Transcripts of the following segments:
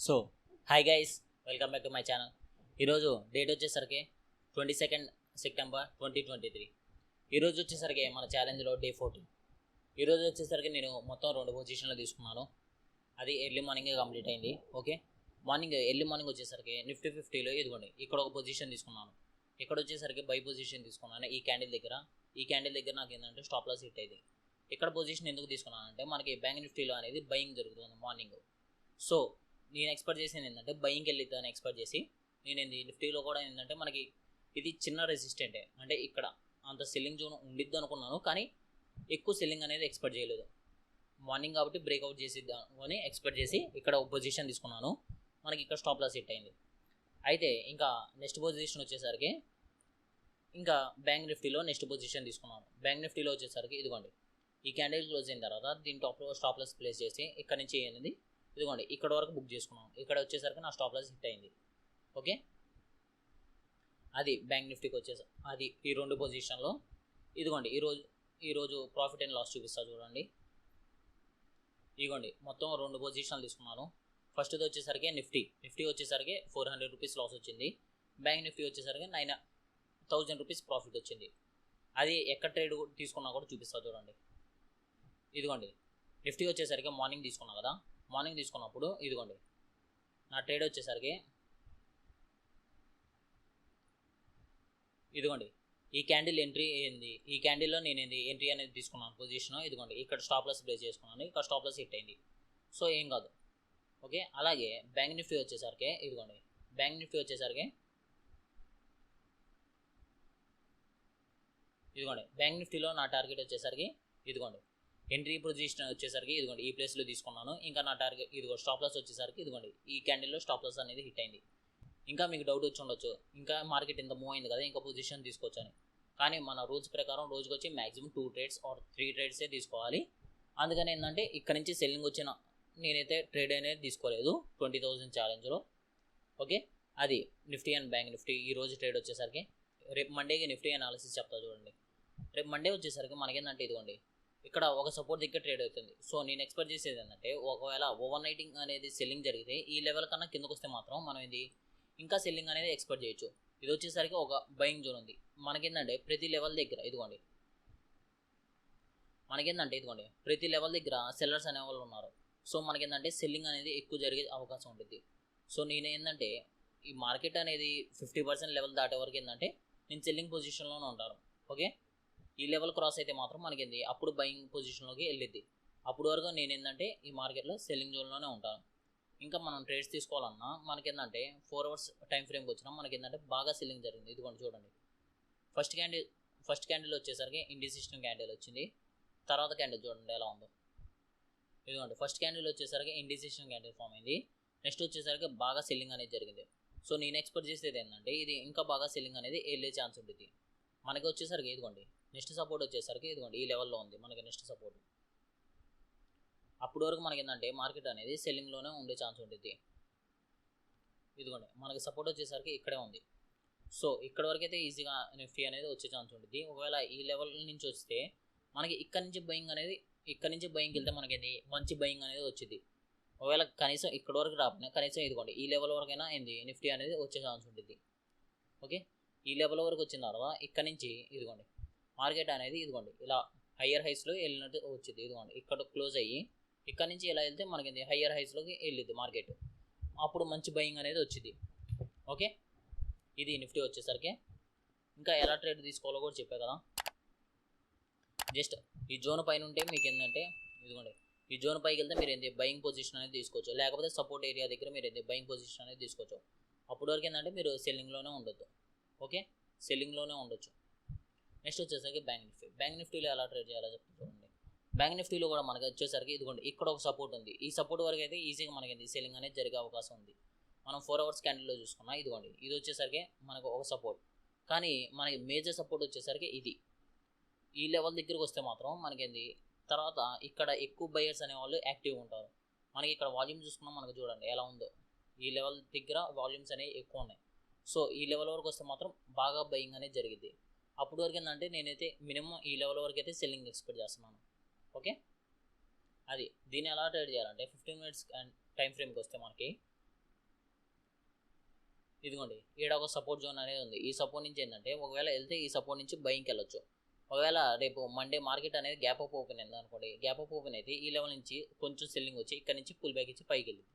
So hi guys, welcome back to my channel. ఈరోజు date వచ్చేసరికి 22 September 2023. ఈరోజు వచ్చేసరికి మన ఛాలెంజ్లో Day-14. ఈరోజు వచ్చేసరికి నేను మొత్తం 2 పొజిషన్లు తీసుకున్నాను. అది ఎర్లీ మార్నింగే కంప్లీట్ అయింది. ఓకే, ఎర్లీ మార్నింగ్ వచ్చేసరికి నిఫ్టీ 50లో ఇదిగోండి ఇక్కడ ఒక పొజిషన్ తీసుకున్నాను. ఇక్కడ వచ్చేసరికి బై పొజిషన్ తీసుకున్నాను. ఈ క్యాండిల్ దగ్గర నాకు ఏంటంటే స్టాప్ లాస్ హిట్ అయింది. ఇక్కడ పొజిషన్ ఎందుకు తీసుకున్నానంటే మనకి బ్యాంక్ నిఫ్టీలో అనేది బయింగ్ జరుగుతుంది మార్నింగ్. సో నేను ఎక్స్పెక్ట్ చేసింది ఏంటంటే బయింగ్కి వెళ్ళిద్దాన్ని ఎక్స్పెక్ట్ చేసి నేను నిఫ్టీలో కూడా ఏంటంటే మనకి ఇది చిన్న రెసిస్టెంటే, అంటే ఇక్కడ అంత సెల్లింగ్ జోన్ ఉండిద్ది అనుకున్నాను, కానీ ఎక్కువ సెల్లింగ్ అనేది ఎక్స్పెక్ట్ చేయలేదు. మార్నింగ్ కాబట్టి బ్రేక్అవుట్ చేసిద్దామని ఎక్స్పెక్ట్ చేసి ఇక్కడ ఒక పొజిషన్ తీసుకున్నాను. మనకి ఇక్కడ స్టాప్ లాస్ హిట్ అయింది. అయితే ఇంకా నెక్స్ట్ పొజిషన్ వచ్చేసరికి ఇంకా బ్యాంక్ నిఫ్టీలో నెక్స్ట్ పొజిషన్ తీసుకున్నాను. బ్యాంక్ నిఫ్టీలో వచ్చేసరికి ఇదిగోండి ఈ క్యాండిల్ క్లోజ్ అయిన తర్వాత దీని టాప్లో స్టాప్ లాస్ ప్లేస్ చేసి ఇక్కడ నుంచి అనేది ఇదిగోండి ఇక్కడ వరకు బుక్ చేసుకున్నాను. ఇక్కడ వచ్చేసరికి నా స్టాప్ లాస్ హిట్ అయింది. ఓకే, అది బ్యాంక్ నిఫ్టీకి వచ్చేసరికి అది ఈ 2 పొజిషన్లో ఇదిగోండి ఈరోజు ప్రాఫిట్ అండ్ లాస్ చూపిస్తా చూడండి. ఇదిగోండి మొత్తం 2 పొజిషన్లు తీసుకున్నాను. ఫస్ట్ది వచ్చేసరికి నిఫ్టీ వచ్చేసరికి 400 రూపీస్ లాస్ వచ్చింది. బ్యాంక్ నిఫ్టీ వచ్చేసరికి 9,000 రూపీస్ ప్రాఫిట్ వచ్చింది. అది ఎక్కడ ట్రేడ్ తీసుకున్నా కూడా చూపిస్తా చూడండి. ఇదిగోండి నిఫ్టీ వచ్చేసరికి మార్నింగ్ తీసుకున్నా కదా, మార్నింగ్ తీసుకున్నప్పుడు ఇదిగోండి నా ట్రేడ్ వచ్చేసరికి ఇదిగోండి ఈ క్యాండిల్ ఎంట్రీ ఏంది, ఈ క్యాండిల్లో నేను ఎంట్రీ అనేది తీసుకున్నాను పొజిషన్. ఇదిగోండి ఇక్కడ స్టాప్ లాస్ ప్లేస్ చేసుకున్నాను, ఇక్కడ స్టాప్ లాస్ హిట్ అయింది. సో ఏం కాదు. ఓకే, అలాగే బ్యాంక్ నిఫ్టీ వచ్చేసరికి ఇదిగోండి బ్యాంక్ నిఫ్టీలో నా టార్గెట్ వచ్చేసరికి ఇదిగోండి ఎంట్రీ పొజిషన్ వచ్చేసరికి ఇదిగోండి ఈ ప్లేస్లో తీసుకున్నాను. ఇంకా నా టార్గెట్ ఇదిగో స్టాప్ లాస్ వచ్చేసరికి ఇదిగోండి ఈ క్యాండిల్లో స్టాప్ లాస్ అనేది హిట్ అయింది. ఇంకా మీకు డౌట్ వచ్చి ఉండొచ్చు, ఇంకా మార్కెట్ ఇంత మూవ్ అయింది కదా ఇంకా పొజిషన్ తీసుకోవచ్చని. కానీ మన రూల్స్ ప్రకారం రోజుకి వచ్చి మ్యాక్సిమం 2 ట్రేడ్స్ ఆర్ 3 ట్రేడ్సే తీసుకోవాలి. అందుకని ఏంటంటే ఇక్కడ నుంచి సెల్లింగ్ వచ్చిన నేనైతే ట్రేడ్ అనేది తీసుకోలేదు 20,000 ఛాలెంజ్లో. ఓకే, అది నిఫ్టీ అండ్ బ్యాంక్ నిఫ్టీ ఈరోజు ట్రేడ్ వచ్చేసరికి. రేపు మండేకి నిఫ్టీ అనాలిసిస్ చెప్తా చూడండి. రేపు మండే వచ్చేసరికి మనకేంటంటే ఇదిగోండి ఇక్కడ ఒక సపోర్ట్ దగ్గర ట్రేడ్ అవుతుంది. సో నేను ఎక్స్పెక్ట్ చేసేది ఏంటంటే ఒకవేళ ఓవర్ నైటింగ్ అనేది సెల్లింగ్ జరిగితే ఈ లెవెల్ కన్నా కిందకు వస్తే మాత్రం మనం ఇది ఇంకా సెల్లింగ్ అనేది ఎక్స్పెక్ట్ చేయొచ్చు. ఇది వచ్చేసరికి ఒక బయింగ్ జోన్ ఉంది. మనకేంటంటే ప్రతి లెవెల్ దగ్గర ఇదిగోండి ప్రతి లెవెల్ దగ్గర సెల్లర్స్ అనే వాళ్ళు ఉన్నారు. సో మనకేంటంటే సెల్లింగ్ అనేది ఎక్కువ జరిగే అవకాశం ఉంటుంది. సో నేను ఏంటంటే ఈ మార్కెట్ అనేది 50% లెవెల్ దాటే వరకు ఏంటంటే నేను సెల్లింగ్ పొజిషన్లోనే ఉంటాను. ఓకే, ఈ లెవెల్ క్రాస్ అయితే మాత్రం మనకి అప్పుడు బయింగ్ పొజిషన్లోకి వెళ్ళిద్ది. అప్పుడు వరకు నేను ఏంటంటే ఈ మార్కెట్లో సెల్లింగ్ జోన్లోనే ఉంటాను. ఇంకా మనం ట్రేడ్స్ తీసుకోవాలన్నా మనకేంటంటే 4 అవర్స్ టైం ఫ్రేమ్కి వచ్చినా మనకేంటంటే బాగా సెల్లింగ్ జరిగింది. ఇదిగోండి చూడండి ఫస్ట్ క్యాండిల్ వచ్చేసరికి ఇండిసిషన్ క్యాండిల్ వచ్చింది. తర్వాత క్యాండిల్ చూడండి ఎలా ఉందో. ఇదిగోండి ఫస్ట్ క్యాండిల్ వచ్చేసరికి ఇండిసిషన్ క్యాండిల్ ఫామ్ అయింది. నెక్స్ట్ వచ్చేసరికి బాగా సెల్లింగ్ అనేది జరిగింది. సో నేను ఎక్స్పెక్ట్ చేసేది ఏంటంటే ఇది ఇంకా బాగా సెల్లింగ్ అనేది వెళ్ళే ఛాన్స్ ఉంటుంది. మనకి వచ్చేసరికి ఇదిగోండి నెక్స్ట్ సపోర్ట్ వచ్చేసరికి ఇదిగోండి ఈ లెవెల్లో ఉంది మనకి నెక్స్ట్ సపోర్ట్. అప్పటి వరకు మనకి ఏంటంటే మార్కెట్ అనేది సెల్లింగ్లోనే ఉండే ఛాన్స్ ఉంటుంది. ఇదిగోండి మనకి సపోర్ట్ వచ్చేసరికి ఇక్కడే ఉంది. సో ఇక్కడ వరకు అయితే ఈజీగా నిఫ్టీ అనేది వచ్చే ఛాన్స్ ఉంటుంది. ఒకవేళ ఈ లెవెల్ నుంచి వస్తే మనకి ఇక్కడ నుంచి బయింగ్కి వెళ్తే మనకి మంచి బయింగ్ అనేది వచ్చింది. ఒకవేళ కనీసం ఇక్కడ వరకు రాకపోయినా కనీసం ఇదిగోండి ఈ లెవెల్ వరకైనా నిఫ్టీ అనేది వచ్చే ఛాన్స్ ఉంటుంది. ఓకే, ఈ లెవెల్ వరకు వచ్చిన తర్వాత ఇక్కడ నుంచి ఇదిగోండి మార్కెట్ అనేది ఇదిగోండి ఇలా హయ్యర్ హైస్లో వెళ్ళినట్టు వచ్చింది. ఇదిగోండి ఇక్కడ క్లోజ్ అయ్యి ఇక్కడ నుంచి ఇలా వెళ్తే మనకి హయ్యర్ హైస్లోకి వెళ్ళిద్ది మార్కెట్. అప్పుడు మంచి బయింగ్ అనేది వచ్చింది. ఓకే, ఇది నిఫ్టీ వచ్చేసరికి. ఇంకా ఎలా ట్రేడ్ తీసుకోవాలో కూడా చెప్పే కదా. జస్ట్ ఈ జోన్ పైన ఉంటే మీకు ఏంటంటే ఇదిగోండి ఈ జోన్ పైకి వెళ్తే మీరు బయింగ్ పొజిషన్ అనేది తీసుకోవచ్చు. లేకపోతే సపోర్ట్ ఏరియా దగ్గర మీరు బయింగ్ పొజిషన్ అనేది తీసుకోవచ్చు. అప్పటి వరకు ఏంటంటే మీరు సెల్లింగ్లోనే ఉండొద్దు. ఓకే, సెల్లింగ్లోనే ఉండొచ్చు. నెక్స్ట్ వచ్చేసరికి బ్యాంక్ నిఫ్టీలో ఎలా ట్రేడ్ చేయాలో చెప్తా చూడండి. బ్యాంక్ నిఫ్టీలో కూడా మనకి వచ్చేసరికి ఇదిగోండి ఇక్కడ ఒక సపోర్ట్ ఉంది. ఈ సపోర్ట్ వరకు అయితే ఈజీగా మనకి సెల్లింగ్ అనేది జరిగే అవకాశం ఉంది. మనం 4 అవర్స్ క్యాండిల్లో చూసుకున్నా ఇదిగోండి ఇది వచ్చేసరికి మనకు ఒక సపోర్ట్. కానీ మనకి మేజర్ సపోర్ట్ వచ్చేసరికి ఇది ఈ లెవెల్ దగ్గరకు వస్తే మాత్రం మనకి తర్వాత ఇక్కడ ఎక్కువ బయర్స్ అనేవాళ్ళు యాక్టివ్గా ఉంటారు. మనకి ఇక్కడ వాల్యూమ్ చూసుకున్నాం మనకు చూడండి ఎలా ఉందో. ఈ లెవెల్ దగ్గర వాల్యూమ్స్ అనేవి ఎక్కువ ఉన్నాయి. సో ఈ లెవెల్ వరకు వస్తే మాత్రం బాగా బయింగ్ అనేది జరిగింది. అప్పుడు వరకు ఏంటంటే నేనైతే మినిమం ఈ లెవెల్ వరకు అయితే సెల్లింగ్ ఎక్స్పెక్ట్ చేస్తున్నాను. ఓకే, అది దీన్ని ఎలా ట్రేడ్ చేయాలంటే 15 మినిట్స్ టైం ఫ్రేమ్కి వస్తే మనకి ఇదిగోండి ఈడ ఒక సపోర్ట్ జోన్ అనేది ఉంది. ఈ సపోర్ట్ నుంచి ఏంటంటే ఒకవేళ వెళ్తే ఈ సపోర్ట్ నుంచి బయింగ్కి వెళ్ళొచ్చు. ఒకవేళ రేపు మండే మార్కెట్ అనేది గ్యాప్ అప్ ఓపెన్ అయింది అనుకోండి, గ్యాప్ అప్ ఓపెన్ అయితే ఈ లెవెల్ నుంచి కొంచెం సెల్లింగ్ వచ్చి ఇక్కడ నుంచి పుల్ బ్యాక్ ఇచ్చి పైకి వెళ్ళింది.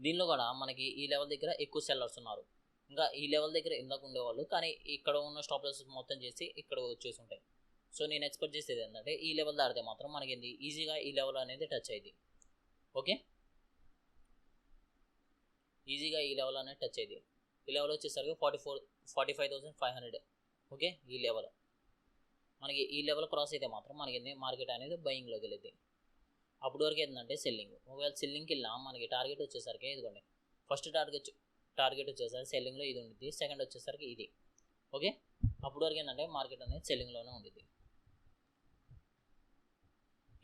దీనిలో కూడా మనకి ఈ లెవెల్ దగ్గర ఎక్కువ సెల్లర్స్ ఉన్నారు. ఇంకా ఈ లెవెల్ దగ్గర ఇందాక ఉండేవాళ్ళు, కానీ ఇక్కడ ఉన్న స్టాప్ లాస్ మొత్తం చేసి ఇక్కడ వచ్చేసి ఉంటాయి. సో నేను ఎక్స్పెక్ట్ చేసేది ఏంటంటే ఈ లెవెల్ దాటితే మాత్రం మనకి ఏంది ఈజీగా ఈ లెవెల్ అనేది టచ్ అయ్యింది. ఓకే, ఈజీగా ఈ లెవెల్ అనేది టచ్ అయ్యింది. ఈ లెవెల్ వచ్చేసరికి 45,500. ఓకే, ఈ లెవెల్ మనకి ఈ లెవెల్ క్రాస్ అయితే మాత్రం మనకి మార్కెట్ అనేది బయింగ్లోకి వెళ్ళింది. అప్పటి వరకు ఏంటంటే సెల్లింగ్. ఒకవేళ సెల్లింగ్కి వెళ్ళినా మనకి టార్గెట్ వచ్చేసరికి ఇదిగోండి, ఫస్ట్ టార్గెట్ వచ్చేసరికి సెల్లింగ్లో ఇది ఉంటుంది, సెకండ్ వచ్చేసరికి ఇది. ఓకే, అప్పటి వరకు ఏంటంటే మార్కెట్ అనేది సెల్లింగ్లోనే ఉంటుంది.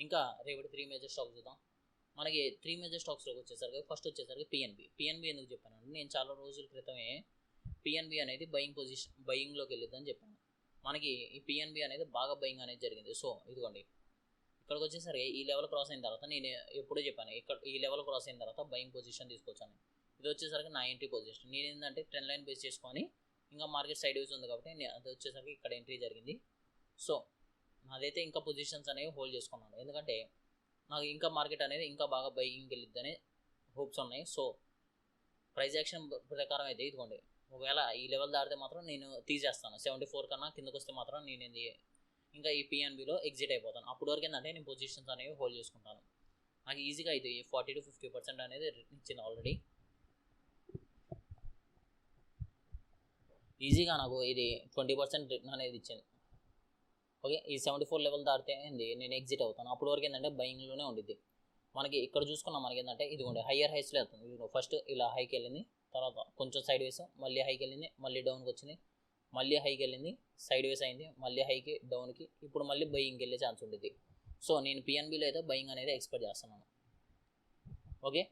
ఇంకా రేపటి 3 మేజర్ స్టాక్స్ చూద్దాం. మనకి 3 మేజర్ స్టాక్స్లోకి వచ్చేసరికి ఫస్ట్ వచ్చేసరికి పిఎన్బి ఎందుకు చెప్పానంటే నేను చాలా రోజుల క్రితమే పిఎన్బి అనేది బయింగ్లోకి వెళ్ళిద్దని చెప్పాను. మనకి ఈ పిఎన్బి అనేది బాగా బయింగ్ అనేది జరిగింది. సో ఇదిగోండి ఇక్కడికి వచ్చేసరికి ఈ లెవెల్ క్రాస్ అయిన తర్వాత నేను ఎప్పుడూ చెప్పాను, ఇక్కడ ఈ లెవెల్ క్రాస్ అయిన తర్వాత బయింగ్ పొజిషన్ తీసుకొచ్చాను. ఇది వచ్చేసరికి నా ఎంట్రీ పొజిషన్. నేను ఏంటంటే ట్రెండ్ లైన్ బేస్ చేసుకొని ఇంకా మార్కెట్ సైడ్ వేస్ ఉంది కాబట్టి అది వచ్చేసరికి ఇక్కడ ఎంట్రీ జరిగింది. సో నాదైతే ఇంకా పొజిషన్స్ అనేవి హోల్డ్ చేసుకున్నాను, ఎందుకంటే నాకు ఇంకా మార్కెట్ అనేది ఇంకా బాగా బయింగ్కి వెళ్ళిద్దని హోప్స్ ఉన్నాయి. సో ప్రైస్ యాక్షన్ ప్రకారం అయితే ఇదిగోండి, ఒకవేళ ఈ లెవెల్ దాటితే మాత్రం నేను తీసేస్తాను. 74 కన్నా కిందకు వస్తే మాత్రం నేను ఇంకా ఈ పిఎన్బిలో ఎగ్జిట్ అయిపోతాను. అప్పటి వరకు ఏంటంటే నేను పొజిషన్స్ అనేవి హోల్డ్ చేసుకుంటాను. నాకు ఈజీగా ఇది 40 to 50% అనేది ఇచ్చింది ఆల్రెడీ. ఈజీగా నాకు ఇది 20% రిటర్న్ అనేది ఇచ్చింది. ఓకే, ఈ 74 లెవెల్ దాటితే నేను ఎగ్జిట్ అవుతాను. అప్పటి వరకు ఏంటంటే బయింగ్లోనే ఉండిద్ది. మనకి ఇక్కడ చూసుకున్నాం, మనకి ఏంటంటే ఇదిగోండి హయ్యర్ హైస్లో వెళ్తుంది. ఇది ఫస్ట్ ఇలా హైకి వెళ్ళింది, తర్వాత కొంచెం సైడ్ వేస్, మళ్ళీ హైకి వెళ్ళింది, మళ్ళీ డౌన్కి వచ్చింది, మళ్ళీ హైకి వెళ్ళింది, సైడ్ వేస్ అయింది, మళ్ళీ హైకి డౌన్కి, ఇప్పుడు మళ్ళీ బయింగ్కి వెళ్ళే ఛాన్స్ ఉంటుంది. సో నేను పిఎన్బిలో అయితే బయింగ్ అనేది ఎక్స్పెక్ట్ చేస్తున్నాను. ఓకే,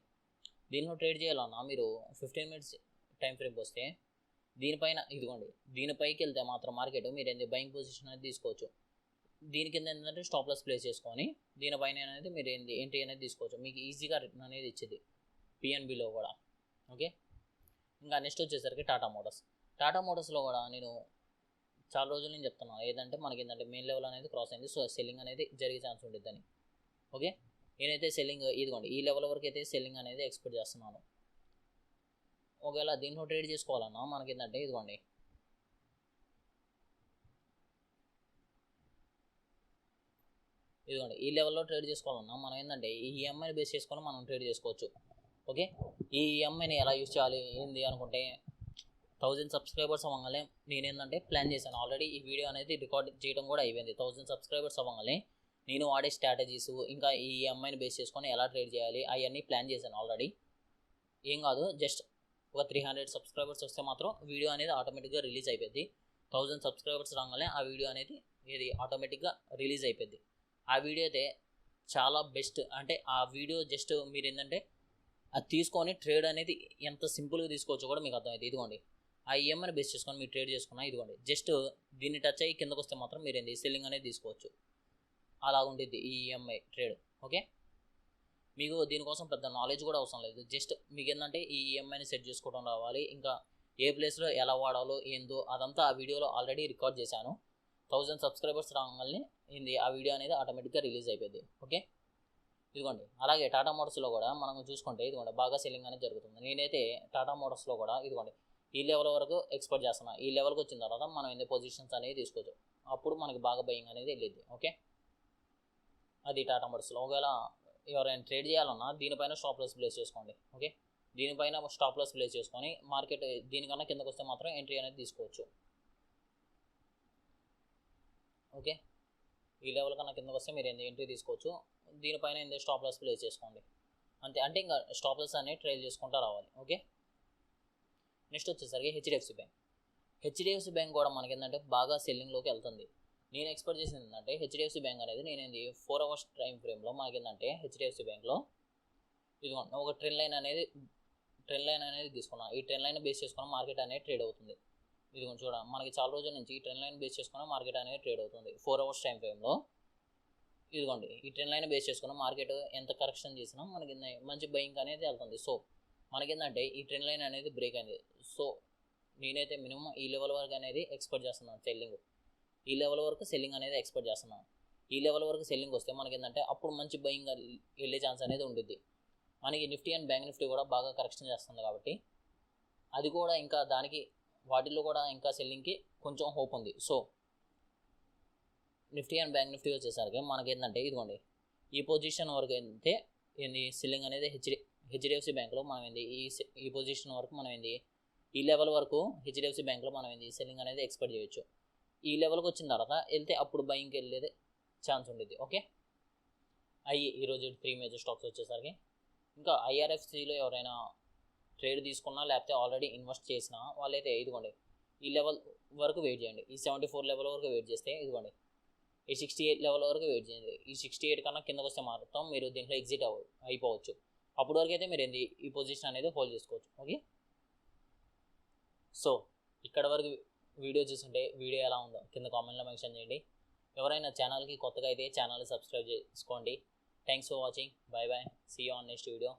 దీనిలో ట్రేడ్ చేయాలన్నా మీరు 15 minutes టైం ఫ్రేమ్ వస్తే దీనిపైన ఇదిగోండి దీనిపైకి వెళ్తే మాత్రం మార్కెట్ మీరు బయింగ్ పొజిషన్ అనేది తీసుకోవచ్చు. దీని కింద ఏంటంటే స్టాప్ లాస్ ప్లేస్ చేసుకొని దీనిపైన అనేది మీరు ఎంట్రీ అనేది తీసుకోవచ్చు. మీకు ఈజీగా రిటర్న్ అనేది ఇచ్చేది పిఎన్బిలో కూడా. ఓకే, ఇంకా నెక్స్ట్ వచ్చేసరికి టాటా మోటార్స్లో కూడా నేను చాలా రోజుల నుంచి చెప్తున్నాను ఏదంటే మనకి ఏంటంటే మెయిన్ లెవెల్ అనేది క్రాస్ అయింది. సో సెల్లింగ్ అనేది జరిగే ఛాన్స్ ఉంటుందని. ఓకే, నేనైతే సెల్లింగ్ ఇదిగోండి ఈ లెవెల్ వరకు అయితే సెల్లింగ్ అనేది ఎక్స్పెక్ట్ చేస్తున్నాను. ఒకవేళ దీంట్లో ట్రేడ్ చేసుకోవాలన్నా మనకి ఏంటంటే ఇదిగోండి ఈ లెవెల్లో ట్రేడ్ చేసుకోవాలన్నా మనం ఏంటంటే ఈ ఈఎంఐని బేస్ చేసుకొని మనం ట్రేడ్ చేసుకోవచ్చు. ఓకే, ఈ ఈఎంఐని ఎలా యూజ్ చేయాలి ఏంది అనుకుంటే 1000 సబ్స్క్రైబర్స్ అవ్వగానే నేనేంటంటే ప్లాన్ చేశాను. ఆల్రెడీ ఈ వీడియో అనేది రికార్డ్ చేయడం కూడా అయిపోయింది. 1000 సబ్స్క్రైబర్స్ అవ్వగానే నేను వాడే స్ట్రాటజీస్ ఇంకా ఈ ఈఎంఐని బేస్ చేసుకొని ఎలా ట్రేడ్ చేయాలి అవన్నీ ప్లాన్ చేశాను ఆల్రెడీ. ఏం కాదు, జస్ట్ ఒక 300 సబ్స్క్రైబర్స్ వస్తే మాత్రం వీడియో అనేది ఆటోమేటిక్గా రిలీజ్ అయిపోద్ది. 1000 సబ్స్క్రైబర్స్ రాగానే ఆ వీడియో అనేది ఆటోమేటిక్గా రిలీజ్ అయిపోద్ది. ఆ వీడియో అయితే చాలా బెస్ట్. అంటే ఆ వీడియో జస్ట్ మీరు ఏంటంటే అది తీసుకొని ట్రేడ్ అనేది ఎంత సింపుల్గా తీసుకోవచ్చో కూడా మీకు అర్థమైంది. ఇదిగోండి ఆ ఈఎంఐని బేస్ చేసుకొని మీరు ట్రేడ్ చేసుకున్నా ఇదిగోండి జస్ట్ దీన్ని టచ్ అయ్యి కిందకు వస్తే మాత్రం మీరు సెల్లింగ్ అనేది తీసుకోవచ్చు. అలా ఉంటుంది ఈ ఈఎంఐ ట్రేడ్. ఓకే, మీకు దీనికోసం పెద్ద నాలెడ్జ్ కూడా అవసరం లేదు. జస్ట్ మీకు ఏంటంటే ఈ ఈఎంఐని సెట్ చేసుకోవడం రావాలి. ఇంకా ఏ ప్లేస్లో ఎలా వాడాలో ఏందో అదంతా ఆ వీడియోలో ఆల్రెడీ రికార్డ్ చేశాను. 1000 సబ్స్క్రైబర్స్ రాగానే ఆ వీడియో అనేది ఆటోమేటిక్గా రిలీజ్ అయిపోయింది. ఓకే, ఇదిగోండి అలాగే టాటా మోటార్స్లో కూడా మనం చూసుకుంటే ఇదిగోండి బాగా సెల్లింగ్ అనేది జరుగుతుంది. నేనైతే టాటా మోటార్స్లో కూడా ఇదిగోండి ఈ లెవెల్ వరకు ఎక్స్పెక్ట్ చేస్తున్నాను. ఈ లెవెల్కి వచ్చిన తర్వాత మనం పొజిషన్స్ అనేది తీసుకోవచ్చు. అప్పుడు మనకి బాగా బయింగ్ అనేది వెళ్ళిద్ది. ఓకే, అది టాటా మోటార్స్లో. ఒకవేళ ఎవరైనా ట్రేడ్ చేయాలన్నా దీనిపైన స్టాప్ లాస్ ప్లేస్ చేసుకోండి. ఓకే, దీనిపైన స్టాప్ లాస్ ప్లేస్ చేసుకొని మార్కెట్ దీనికన్నా కిందకు వస్తే మాత్రం ఎంట్రీ అనేది తీసుకోవచ్చు. ఓకే, ఈ లెవెల్ కన్నా కిందకు వస్తే మీరు ఎంట్రీ తీసుకోవచ్చు. దీనిపైన స్టాప్ లాస్ ప్లేస్ చేసుకోండి అంతే. అంటే ఇంకా స్టాప్ లాస్ అనేది ట్రేడ్ చేసుకుంటూ రావాలి. ఓకే, నెక్స్ట్ వచ్చేసరికి హెచ్డిఎఫ్సి బ్యాంక్ కూడా మనకి ఏంటంటే బాగా సెల్లింగ్లోకి వెళ్తుంది. నేను ఎక్స్పెక్ట్ చేసింది ఏంటంటే హెచ్డిఎఫ్సి బ్యాంక్ అనేది నేను 4 hours టైం ఫ్రేమ్లో మనకి ఏంటంటే హెచ్డిఎఫ్సి బ్యాంక్లో ఇదిగోండి ఒక ట్రెండ్ లైన్ అనేది తీసుకున్నాను. ఈ ట్రెండ్ లైన్ బేస్ చేసుకుని మార్కెట్ అనేది ట్రేడ్ అవుతుంది. ఇదిగోండి చూడ మనకి చాలా రోజుల నుంచి ఈ ట్రెండ్ లైన్ బేస్ చేసుకుని మార్కెట్ అనేది ట్రేడ్ అవుతుంది 4 hours టైం ఫ్రేమ్లో. ఇదిగోండి ఈ ట్రెండ్ లైన్ బేస్ చేసుకుని మార్కెట్ ఎంత కరెక్షన్ చేసినా మనకి మంచి బయింగ్ అనేది వెళ్తుంది. సో మనకేంటంటే ఈ ట్రెండ్ లైన్ అనేది బ్రేక్ అయింది. సో నేనైతే మినిమం ఈ లెవెల్ వరకు అనేది ఎక్స్పెక్ట్ చేస్తున్నాను సెల్లింగ్. ఈ లెవెల్ వరకు సెల్లింగ్ అనేది ఎక్స్పెక్ట్ చేస్తున్నాను. ఈ లెవెల్ వరకు సెల్లింగ్ వస్తే మనకేంటంటే అప్పుడు మంచి బయింగ్ వెళ్ళే ఛాన్స్ అనేది ఉంటుంది. మనకి నిఫ్టీ అండ్ బ్యాంక్ నిఫ్టీ కూడా బాగా కరెక్షన్ చేస్తుంది కాబట్టి అది కూడా ఇంకా దానికి వాటిల్లో కూడా ఇంకా సెల్లింగ్కి కొంచెం హోప్ ఉంది. So Nifty and bank Nifty వచ్చేసరికి మనకేంటంటే ఇదిగోండి ఈ పొజిషన్ వరకు అయితే ఏంది సెల్లింగ్ అనేది హెచ్డిఎఫ్సి బ్యాంక్లో మనం ఏంది ఈ పొజిషన్ వరకు మనం ఏంది ఈ లెవెల్ వరకు హెచ్డిఎఫ్సి బ్యాంక్లో మనం ఏంది సెల్లింగ్ అనేది ఎక్స్పెక్ట్ చేయొచ్చు. ఈ లెవెల్కి వచ్చిన తర్వాత వెళ్తే అప్పుడు బయింగ్కి వెళ్ళేది ఛాన్స్ ఉండేది. ఓకే, ఈరోజు 3 మేజర్ స్టాక్స్ వచ్చేసరికి ఇంకా ఐఆర్ఎఫ్సిలో ఎవరైనా ట్రేడ్ తీసుకున్నా లేకపోతే ఆల్రెడీ ఇన్వెస్ట్ చేసినా వాళ్ళైతే ఇదిగోండి ఈ లెవెల్ వరకు వెయిట్ చేయండి. ఈ 74 లెవెల్ వరకు వెయిట్ చేస్తే ఇదిగోండి ఈ 68 లెవెల్ వరకు వెయిట్ చేయండి. ఈ 68 కన్నా కిందకు వస్తే మాత్రం మీరు దీంట్లో ఎగ్జిట్ అయిపోవచ్చు. అప్పటి వరకు అయితే మీరు ఏంది ఈ పొజిషన్ అనేది హోల్డ్ చేసుకోవచ్చు. ఓకే, సో ఇక్కడ వరకు వీడియో చూస్తుంటే వీడియో ఎలా ఉందో కింద కామెంట్లో మెన్షన్ చేయండి. ఎవరైనా ఛానల్కి కొత్తగా అయితే ఛానల్ సబ్స్క్రైబ్ చేసుకోండి. Thanks for watching. Bye bye, see you on next video.